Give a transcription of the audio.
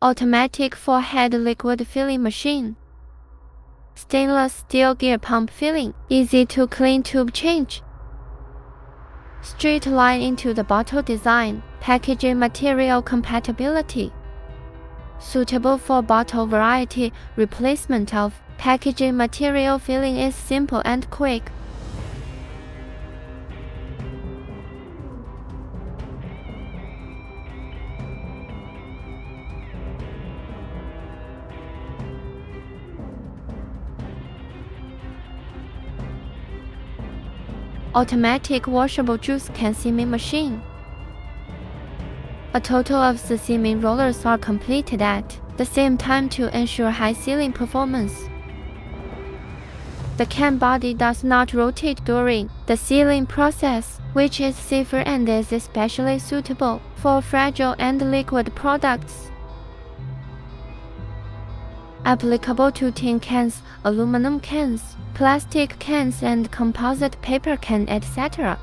Automatic 4-head liquid filling machine. Stainless steel gear pump filling, easy to clean tube change. Straight line into the bottle design, packaging material compatibility. Suitable for bottle variety, replacement of packaging material filling is simple and quick. Automatic washable juice can seaming machine. A total of 6 seaming rollers are completed at the same time to ensure high sealing performance. The can body does not rotate during the sealing process, which is safer and is especially suitable for fragile and liquid products. Applicable to tin cans, aluminum cans, plastic cans and composite paper can, etc.